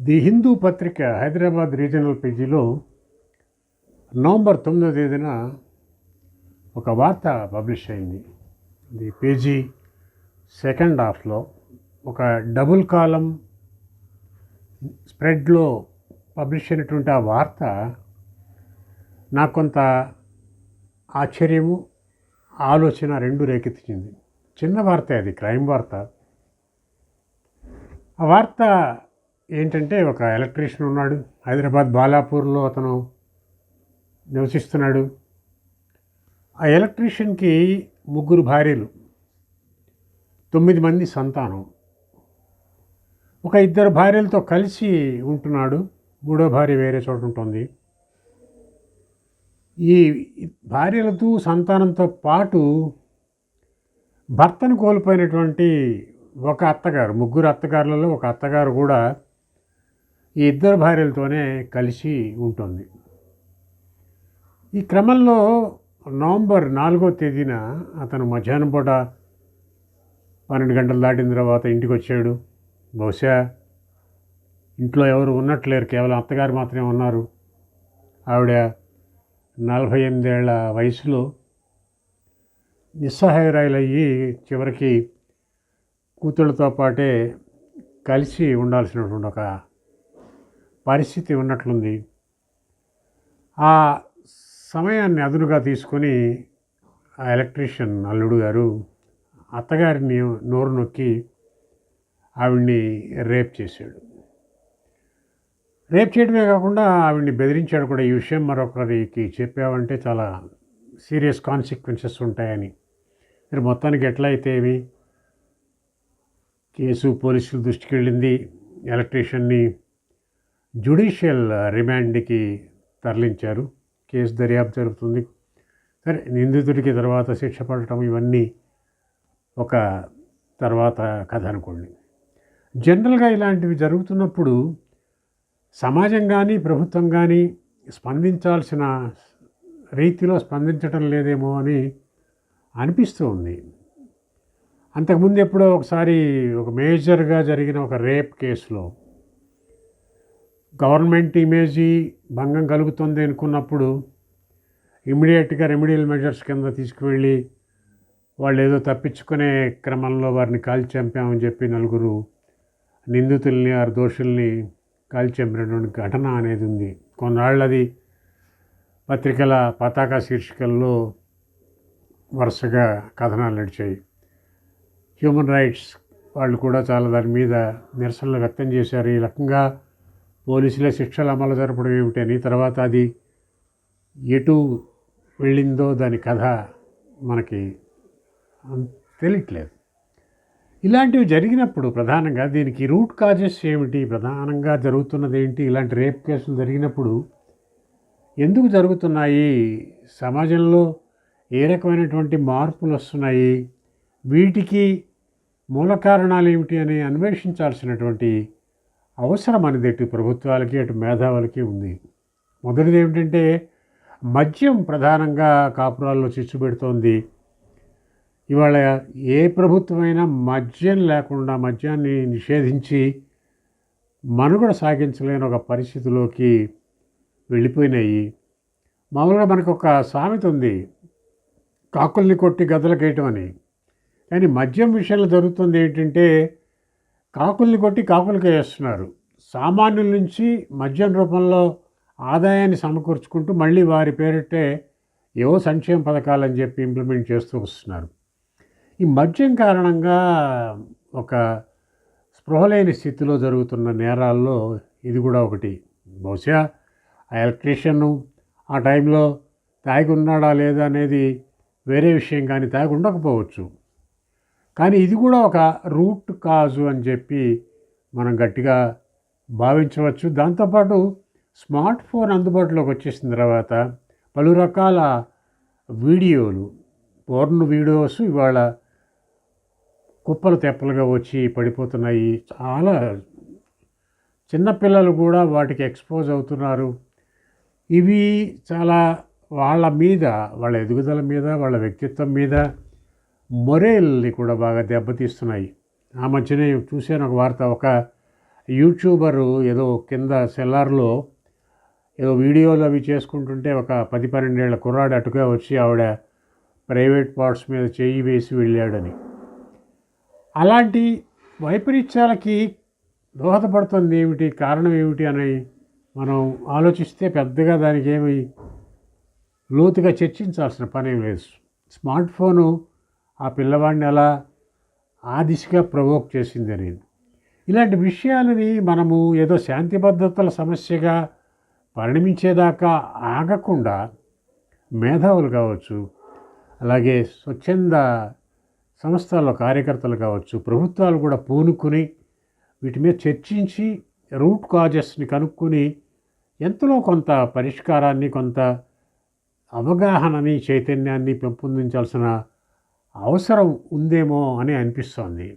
The Hindu పత్రిక Hyderabad regional పేజీలో November 9వ తేదీన ఒక వార్త పబ్లిష్ అయింది. ది పేజీ సెకండ్ హాఫ్లో ఒక డబుల్ కాలం స్ప్రెడ్లో పబ్లిష్ అయినటువంటి ఆ వార్త నాకు కొంత ఆశ్చర్యము, ఆలోచన రెండు రేకెత్తించింది. చిన్న వార్త, అది క్రైమ్ వార్త. ఆ వార్త ఏంటంటే, ఒక ఎలక్ట్రీషియన్ ఉన్నాడు, హైదరాబాద్ బాలాపూర్లో అతను నివసిస్తున్నాడు. ఆ ఎలక్ట్రీషియన్కి 3 భార్యలు, 9 మంది సంతానం. ఒక 2 భార్యలతో కలిసి ఉంటున్నాడు, 3వ భార్య వేరే చోట ఉంటుంది. ఈ భార్యలతో సంతానంతో పాటు భర్తను కోల్పోయినటువంటి ఒక అత్తగారు, 3 అత్తగారులలో ఒక అత్తగారు కూడా ఈ 2 భార్యలతోనే కలిసి ఉంటుంది. ఈ క్రమంలో నవంబర్ 4వ తేదీన అతను మధ్యాహ్నం పూట 12 గంటలు దాటిన తర్వాత ఇంటికి వచ్చాడు. బహుశా ఇంట్లో ఎవరు ఉన్నట్లేరు, కేవలం అత్తగారు మాత్రమే ఉన్నారు. ఆవిడ 48 ఏళ్ల వయసులో నిస్సహాయురాలయ్యి చివరికి కూతుళ్ళతో పాటే కలిసి ఉండాల్సినటువంటి ఒక పరిస్థితి ఉన్నట్లుంది. ఆ సమయాన్ని అదునుగా తీసుకొని ఆ ఎలక్ట్రీషియన్ అల్లుడు గారు అత్తగారిని నోరు నొక్కి ఆవిడ్ని రేప్ చేశాడు. రేప్ చేయడమే కాకుండా ఆవిడ్ని బెదిరించాడు కూడా. ఈ విషయం మరొకరికి చెప్పావంటే చాలా సీరియస్ కాన్సిక్వెన్సెస్ ఉంటాయని. మరి మొత్తానికి ఎట్లా అయితే ఏమి, కేసు పోలీసుల దృష్టికి వెళ్ళింది. ఎలక్ట్రీషియన్ని జ్యుడిషియల్ రిమాండ్కి తరలించారు. కేసు దర్యాప్తు జరుగుతుంది. సరే, నిందితుడికి తర్వాత శిక్ష పడటం ఇవన్నీ ఒక తర్వాత కథ అనుకోండి. జనరల్గా ఇలాంటివి జరుగుతున్నప్పుడు సమాజం కానీ ప్రభుత్వం కానీ స్పందించాల్సిన రీతిలో స్పందించటం లేదేమో అని అనిపిస్తూ ఉంది. అంతకుముందు ఎప్పుడో ఒకసారి ఒక మేజర్గా జరిగిన ఒక రేప్ కేసులో గవర్నమెంట్ ఇమేజీ భంగం కలుగుతుంది అనుకున్నప్పుడు ఇమ్మీడియట్గా రెమెడియల్ మెజర్స్ కింద తీసుకువెళ్ళి వాళ్ళు ఏదో తప్పించుకునే క్రమంలో వారిని కాల్చి చంపామని చెప్పి 4 నిందితుల్ని, 6 దోషుల్ని కాల్చి చంపినటువంటి ఘటన అనేది ఉంది. కొన్నాళ్ళు అది పత్రికల పతాక శీర్షికల్లో వరుసగా కథనాలు నడిచాయి. హ్యూమన్ రైట్స్ వాళ్ళు కూడా చాలా దాని మీద నిరసనలు వ్యక్తం చేశారు. ఈ రకంగా పోలీసులే శిక్షలు అమలు జరపడం ఏమిటని. తర్వాత అది ఎటు వెళ్ళిందో దాని కథ మనకి తెలియట్లేదు. ఇలాంటివి జరిగినప్పుడు ప్రధానంగా దీనికి రూట్ కాజెస్ ఏమిటి, ప్రధానంగా జరుగుతున్నది ఏంటి, ఇలాంటి రేప్ కేసులు జరిగినప్పుడు ఎందుకు జరుగుతున్నాయి, సమాజంలో ఏ రకమైనటువంటి మార్పులు వస్తున్నాయి, వీటికి మూల కారణాలు ఏమిటి అని అన్వేషించాల్సినటువంటి అవసరం అనేది ఇటు ప్రభుత్వాలకి అటు మేధావులకి ఉంది. మొదటిది ఏమిటంటే, మద్యం ప్రధానంగా కాపురాల్లో చిచ్చు పెడుతోంది. ఇవాళ ఏ ప్రభుత్వమైనా మద్యం లేకుండా, మద్యాన్ని నిషేధించి మనుగడ సాగించలేని ఒక పరిస్థితిలోకి వెళ్ళిపోయినాయి. మామూలుగా మనకు ఒక సామెత ఉంది, కాకుల్ని కొట్టి గద్దలకేయటం అని. కానీ మద్యం విషయంలో జరుగుతుంది ఏంటంటే, కాకుల్ని కొట్టి కాకులకే వేస్తున్నారు. సామాన్యుల నుంచి మద్యం రూపంలో ఆదాయాన్ని సమకూర్చుకుంటూ మళ్ళీ వారి పేరిటే ఏవో సంక్షేమ పథకాలని చెప్పి ఇంప్లిమెంట్ చేస్తూ వస్తున్నారు. ఈ మద్యం కారణంగా ఒక స్పృహలేని స్థితిలో జరుగుతున్న నేరాల్లో ఇది కూడా ఒకటి. బహుశా ఆ ఎలక్ట్రీషియన్ ఆ టైంలో తాగి ఉన్నాడా లేదా అనేది వేరే విషయం, కానీ తాగి ఉండకపోవచ్చు. కానీ ఇది కూడా ఒక రూట్ కాజు అని చెప్పి మనం గట్టిగా భావించవచ్చు. దాంతోపాటు స్మార్ట్ ఫోన్ అందుబాటులోకి వచ్చేసిన తర్వాత పలు రకాల వీడియోలు, పోర్న్ వీడియోస్ ఇవాళ కుప్పలు తెప్పలుగా వచ్చి పడిపోతున్నాయి. చాలా చిన్నపిల్లలు కూడా వాటికి ఎక్స్పోజ్ అవుతున్నారు. ఇవి చాలా వాళ్ళ మీద, వాళ్ళ ఎదుగుదల మీద, వాళ్ళ వ్యక్తిత్వం మీద, మొరేల్ని కూడా బాగా దెబ్బతీస్తున్నాయి. ఆ మధ్యనే చూశాను ఒక వార్త, ఒక యూట్యూబరు ఏదో కింద సెల్లార్లో ఏదో వీడియోలు అవి చేసుకుంటుంటే ఒక 10-12 ఏళ్ల కుర్రాడు అటుగా వచ్చి ఆవిడ ప్రైవేట్ పార్ట్స్ మీద చేయి వేసి వెళ్ళాడని. అలాంటి వైపరీత్యాలకి దోహదపడుతుంది ఏమిటి, కారణం ఏమిటి అని మనం ఆలోచిస్తే పెద్దగా దానికి ఏమి లోతుగా చర్చించాల్సిన పనేం లేదు. స్మార్ట్ ఫోను ఆ పిల్లవాడిని అలా ఆ దిశగా ప్రవోక్ చేసింది అనేది. ఇలాంటి విషయాలని మనము ఏదో శాంతి భద్రతల సమస్యగా పరిణమించేదాకా ఆగకుండా మేధావులు కావచ్చు, అలాగే స్వచ్ఛంద సంస్థల్లో కార్యకర్తలు కావచ్చు, ప్రభుత్వాలు కూడా పూనుకుని వీటి మీద చర్చించి రూట్ కాజెస్ని కనుక్కొని ఎంతలో కొంత పరిష్కారాన్ని, కొంత అవగాహనని, చైతన్యాన్ని పెంపొందించాల్సిన అవసరం ఉందేమో అని అనిపిస్తోంది.